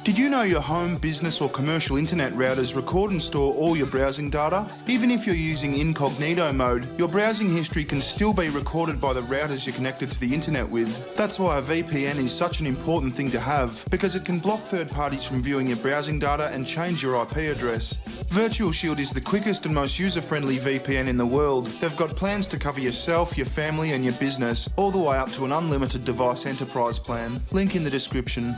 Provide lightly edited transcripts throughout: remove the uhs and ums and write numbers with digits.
Did you know your home, business or commercial internet routers record and store all your browsing data? Even if you're using incognito mode, your browsing history can still be recorded by the routers you're connected to the internet with. That's why a VPN is such an important thing to have, because it can block third parties from viewing your browsing data and change your IP address. VirtualShield is the quickest and most user-friendly VPN in the world. They've got plans to cover yourself, your family and your business, all the way up to an unlimited device enterprise plan. Link in the description.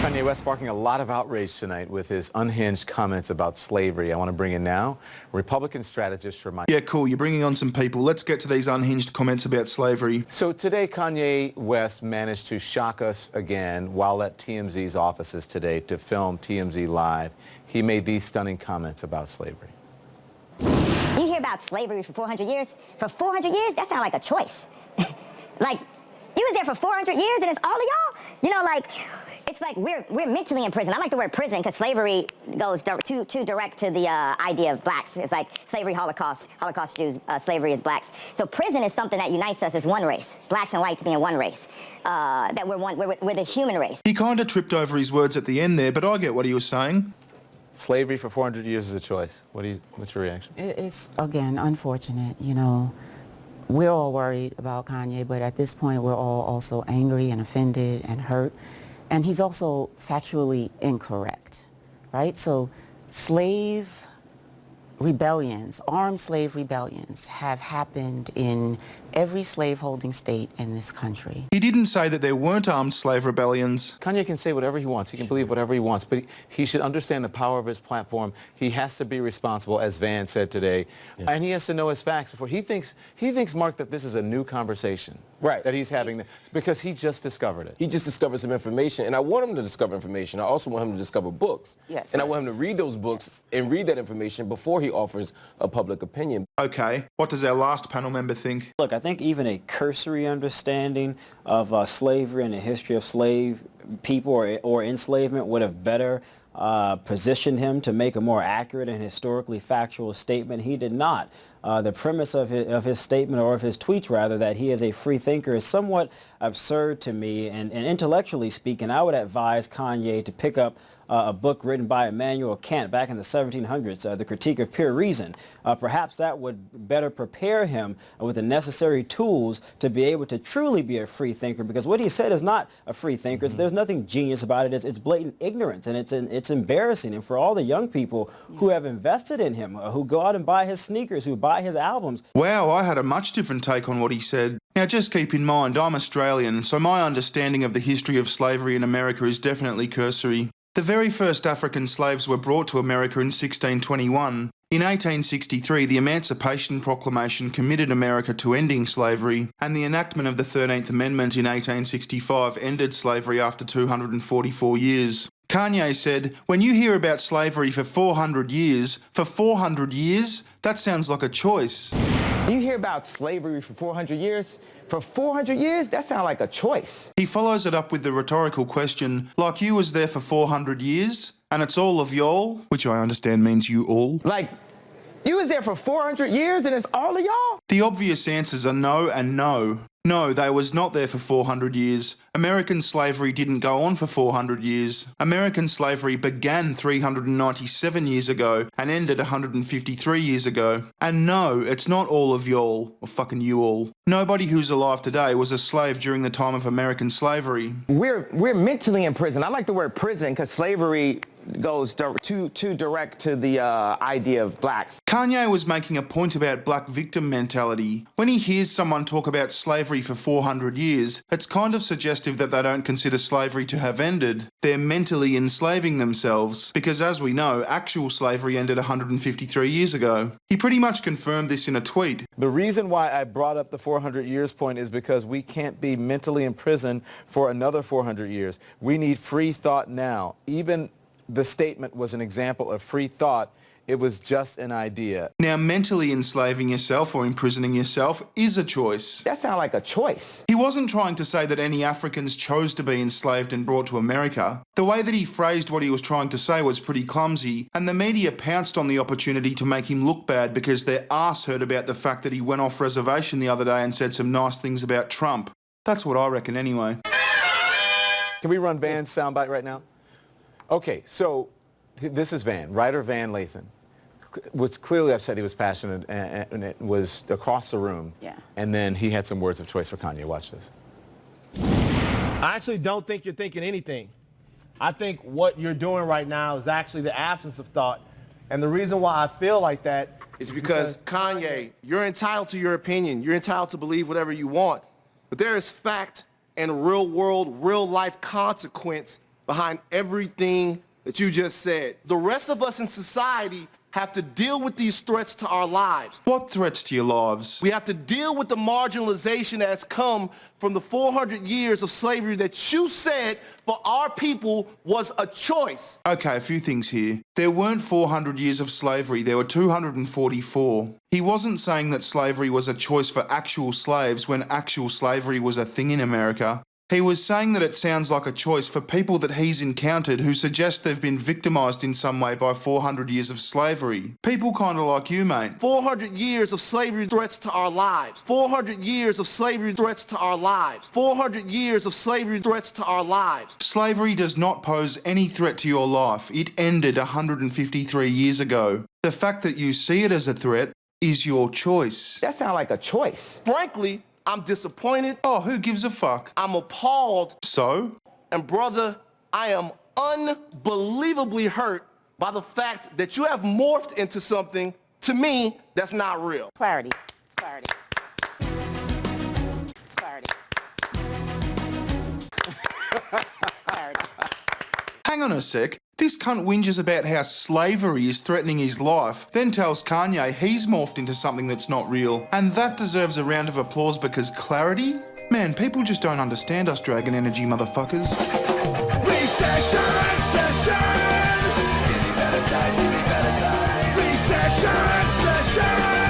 Kanye West sparking a lot of outrage tonight with his unhinged comments about slavery. I want to bring in now Republican strategist for my... Yeah, cool. You're bringing on some people. Let's get to these unhinged comments about slavery. So today, Kanye West managed to shock us again while at TMZ's offices today to film TMZ Live. He made these stunning comments about slavery. You hear about slavery for 400 years? For 400 years? That sounds like a choice. Like, you was there for 400 years and it's all of y'all? You know, like... It's like we're mentally in prison. I like the word prison because slavery goes too direct to the idea of blacks. It's like slavery, Holocaust Jews, slavery is blacks. So prison is something that unites us as one race, blacks and whites being one race. That we're the human race. He kind of tripped over his words at the end there, but I get what he was saying. Slavery for 400 years is a choice. What's your reaction? It's, again, unfortunate, you know. We're all worried about Kanye, but at this point we're all also angry and offended and hurt. And he's also factually incorrect, right? So slave rebellions, armed slave rebellions have happened in every slaveholding state in this country. He didn't say that there weren't armed slave rebellions. Kanye can say whatever he wants. He can believe whatever he wants, but he should understand the power of his platform. He has to be responsible, as Van said today, and he has to know his facts before. He thinks, Mark, that this is a new conversation. Right. That he's having, because he just discovered it. He just discovered some information, and I want him to discover information. I also want him to discover books. Yes. And I want him to read those books and read that information before he offers a public opinion. Okay, what does our last panel member think? Look, I think even a cursory understanding of slavery and the history of slave people or enslavement would have better positioned him to make a more accurate and historically factual statement. He did not. The premise of his statement, or of his tweets rather, that he is a free thinker is somewhat absurd to me, and intellectually speaking, I would advise Kanye to pick up a book written by Immanuel Kant back in the 1700s, The Critique of Pure Reason. Perhaps that would better prepare him with the necessary tools to be able to truly be a free thinker, because what he said is not a free thinker. There's nothing genius about it. It's blatant ignorance, and it's embarrassing. And for all the young people who have invested in him, who go out and buy his sneakers, who buy his albums. Wow, I had a much different take on what he said. Now just keep in mind, I'm Australian, so my understanding of the history of slavery in America is definitely cursory. The very first African slaves were brought to America in 1621. In 1863, the Emancipation Proclamation committed America to ending slavery, and the enactment of the 13th Amendment in 1865 ended slavery after 244 years. Kanye said, when you hear about slavery for 400 years, that sounds like a choice. You hear about slavery for 400 years? For 400 years? That sounds like a choice. He follows it up with the rhetorical question, like you was there for 400 years, and it's all of y'all, which I understand means you all. Like, you was there for 400 years and it's all of y'all? The obvious answers are no and no. No, they was not there for 400 years. American slavery didn't go on for 400 years. American slavery began 397 years ago and ended 153 years ago. And no, it's not all of y'all, or fucking you all. Nobody who's alive today was a slave during the time of American slavery. We're mentally in prison. I like the word prison because slavery goes too direct to the idea of blacks. Kanye was making a point about black victim mentality. When he hears someone talk about slavery for 400 years, it's kind of suggestive that they don't consider slavery to have ended. They're mentally enslaving themselves, because as we know, actual slavery ended 153 years ago. He pretty much confirmed this in a tweet. The reason why I brought up the 400 years point is because we can't be mentally in prison for another 400 years. We need free thought now. Even the statement was an example of free thought. It was just an idea. Now, mentally enslaving yourself or imprisoning yourself is a choice. That sounds like a choice. He wasn't trying to say that any Africans chose to be enslaved and brought to America. The way that he phrased what he was trying to say was pretty clumsy, and the media pounced on the opportunity to make him look bad because their arse heard about the fact that he went off reservation the other day and said some nice things about Trump. That's what I reckon anyway. Can we run Van's soundbite right now? Okay, so this is Van, writer Van Lathan. Was clearly upset. He was passionate, and it was across the room. Yeah. And then he had some words of choice for Kanye. Watch this. I actually don't think you're thinking anything. I think what you're doing right now is actually the absence of thought. And the reason why I feel like that is because Kanye, you're entitled to your opinion. You're entitled to believe whatever you want. But there is fact and real world, real life consequence behind everything that you just said. The rest of us in society have to deal with these threats to our lives. What threats to your lives? We have to deal with the marginalization that has come from the 400 years of slavery that you said for our people was a choice. Okay, a few things here. There weren't 400 years of slavery, there were 244. He wasn't saying that slavery was a choice for actual slaves when actual slavery was a thing in America. He was saying that it sounds like a choice for people that he's encountered who suggest they've been victimised in some way by 400 years of slavery. People kind of like you, mate. 400 years of slavery threats to our lives. 400 years of slavery threats to our lives. 400 years of slavery threats to our lives. Slavery does not pose any threat to your life. It ended 153 years ago. The fact that you see it as a threat is your choice. That sounds like a choice. Frankly, I'm disappointed. Oh, who gives a fuck? I'm appalled. So? And brother, I am unbelievably hurt by the fact that you have morphed into something, to me, that's not real. Clarity. Clarity. Clarity. Clarity. Hang on a sec. This cunt whinges about how slavery is threatening his life, then tells Kanye he's morphed into something that's not real. And that deserves a round of applause because clarity? Man, people just don't understand us dragon energy motherfuckers. Recession, session. Give me better times, give me better times. Recession, session.